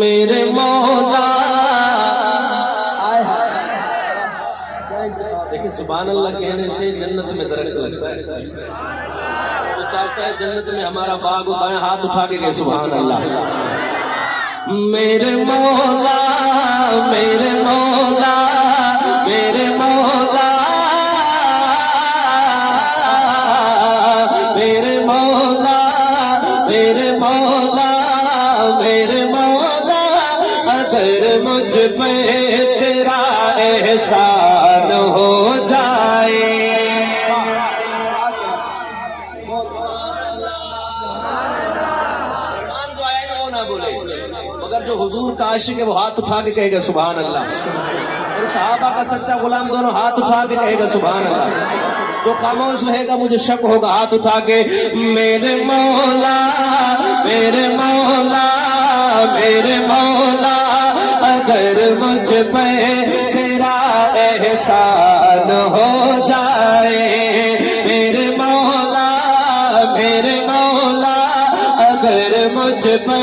मेरे मौला। देखिए सुभान अल्लाह कहने से जन्नत में दरख्त लगता है। तो चाहता है जन्नत में हमारा बाग उठाए, हाथ उठा के कहे सुभान अल्लाह। मेरे मौला मेरे मौला मेरे मौला मेरे मौला मेरे मौला मेरे मौला, अगर मुझ पे तेरा एहसान हो जाए। जो आएगा वो ना बोले, मगर जो हुजूर का आशिक है वो हाथ उठा के कहेगा सुभान अल्लाह। और सहाबा का सच्चा गुलाम दोनों हाथ उठा के कहेगा सुभान अल्लाह। जो खामोश रहेगा मुझे शक होगा, हाथ उठा के मेरे मौला मेरे मौला मेरे मौला, अगर मुझ पे तेरा एहसान हो जाए। मेरे मौला मेरे मौला, अगर मुझ पे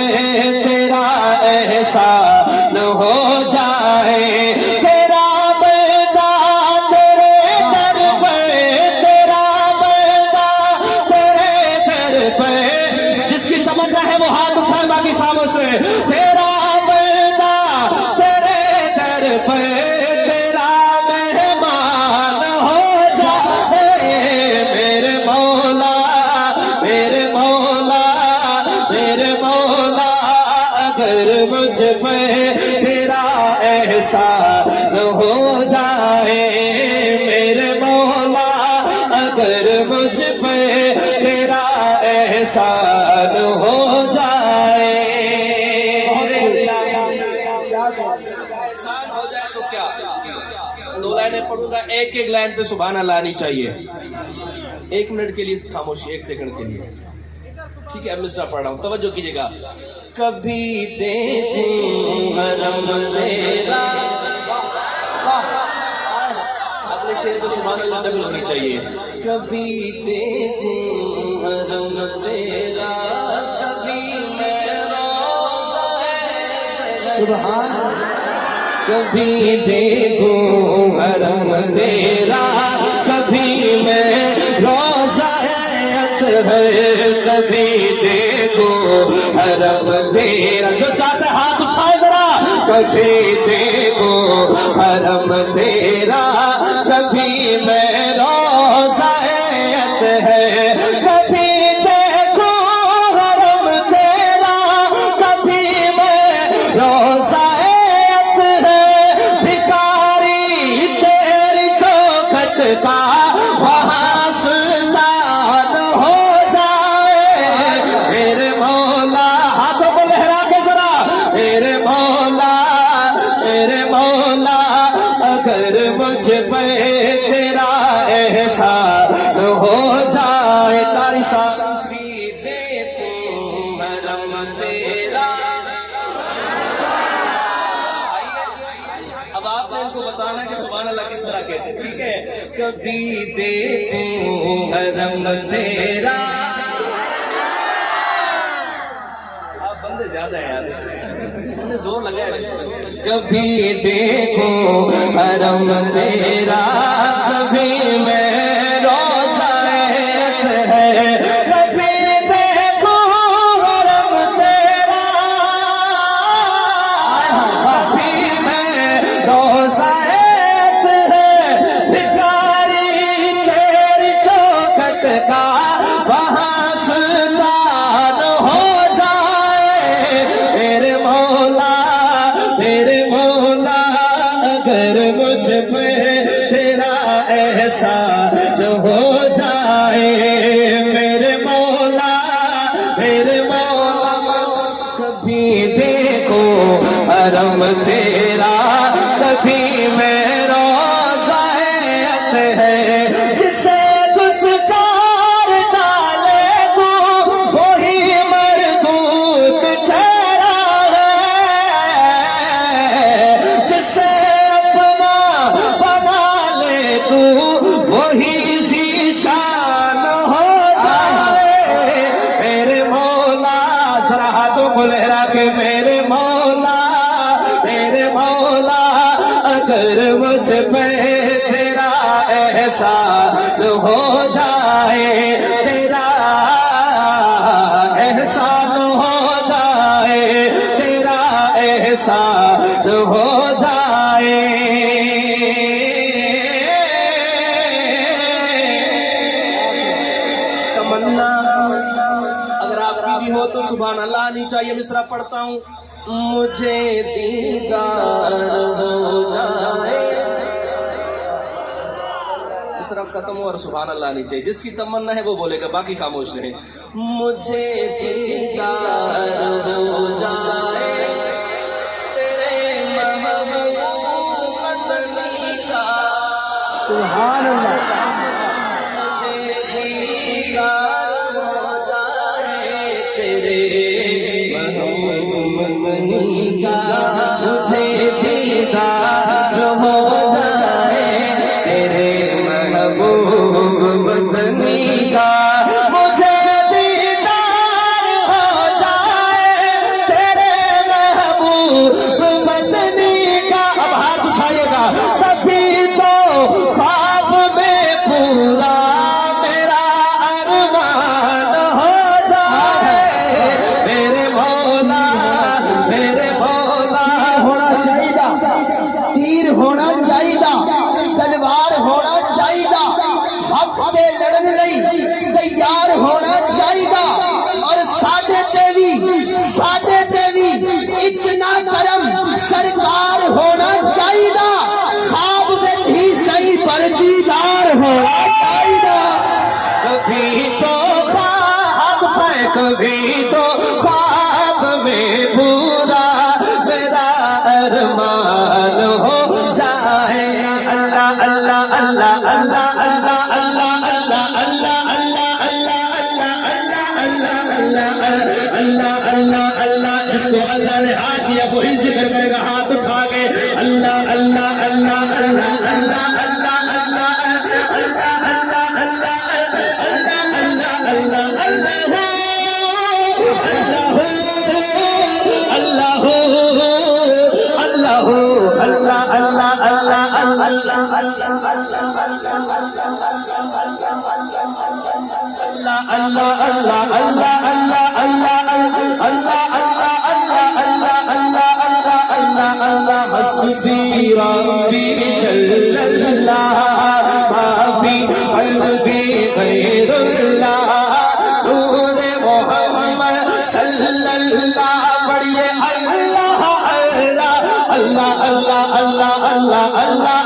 तेरा एहसान हो जाए। तेरा बेटा तेरे दर पे, तेरा बेटा तेरे दर पे, जिसकी तमन्ना है वो हाथ उठाए बाकी खामोश है। तेरा बेटा तेरे दर पे, तेरा मेहमान हो जाए। मेरे मौला मेरे मौला मेरे मौला, अगर मुझ पे तेरा एहसान हो जाए। मेरे मौला अगर मुझ पे तेरा एहसान हो जाए। एहसान हो जाए तो क्या, दो लाइनें पढ़ूंगा, एक एक लाइन पे सुभान अल्लाह आनी चाहिए। 1 मिनट के लिए खामोशी, 1 सेकंड के लिए, ठीक है। अब मिसरा पढ़ रहा हूं, तवज्जो कीजिएगा। कभी देखूं हरम तेरा, अगले शेर पे सुभान अल्लाह डबल होनी चाहिए। कभी देखूं हरम तेरा, कभी मैं सुभान, कभी देखूं हरम तेरा, कभी मैं रोज़ा है, कभी देखो हरम तेरा। जो चाहते हाथ उठाए जरा। कभी देखो हरम तेरा, कभी मैं रोज़ा है, कभी देखो हरम तेरा, कभी मैं रोज़ा है। भिखारी तेरी चौखट का वहाँ मुझ पे तेरा एहसान हो जाए। तारी सारी दे तू हरम तेरा। अब आपने इनको बताना कि सुभान अल्लाह किस तरह कहते, ठीक है। कभी दे तू हरम तेरा। आप बंदे ज्यादा है यार, जोर लगा है। कभी देखो हरम तेरा, कभी मैं रोज़ा है, कभी देखो हरम तेरा, कभी मैं रोज़ा है। भिखारी तेरी चौखट का वहाँ सुल्तान हो जाए। मेरे मौला मेरे मौला, अगर मुझ पे तेरा एहसान हो जाए। मेरे मौला कभी देखो हरम तेरा, कभी मैं रोज़ा है, जिसे गुज़ार डाले तो वही मरदूत ठहरा है। जिसे अपना बना ले तू वही ज़ीशान हो जाए। मेरे तुम रख मेरे मौला अगर मुझ पे तेरा एहसान हो जाए, तेरा एहसान हो जाए, तेरा एहसान हो जाए। तमन्ना अगर आपकी भी हो तो सुभान अल्लाह आनी चाहिए। मिसरा पढ़ता हूँ, मुझे दीदार हो जाए। मिसरा खत्म हो और सुभान अल्लाह आनी चाहिए। जिसकी तमन्ना है वो बोलेगा, बाकी खामोश रहे। मुझे दीदार हो जाए तेरे महबूब मदनी का, सुभान अल्लाह। मुझे दीदार हो जाए तेरे महबूब मदनी का, मुझे दीदार हो जाए तेरे महबूब मदनी का, मुझे दीदार हो जाए तेरे महबूब मदनी का। अब हाथ उठाइएगा, तभी तो ख्वाब में पूरा मेरा अरमान हो जाए। मेरे मौला होना चाहिए, तीर होना चाहिए, तलवार होना चाहिए, हक दे लड़न लई तैयार होना चाहिए। और साडे देवी इतना करम सरकार होना चाहिए। ख्वाब विच ही सही पर दीदार होना चाहिए। कभी तो ख्वाब में, कभी तो ख्वाब में पूरा मेरा अरमान हो जाए। अल्लाह अल्लाह अल्लाह अल्लाह अल्लाह अल्लाह अल्लाह अल्लाह अल्लाह अल्लाह अल्लाह अल्लाह अल्लाह अल्लाह। जिसको अल्लाह ने हाथ दिया वो ही जिक्र करेगा हाथ उठा के। अल्लाह अल्लाह अल्लाह अल्लाह अल्लाह अल्लाह अल्लाह अल्लाह अल्लाह अल्लाह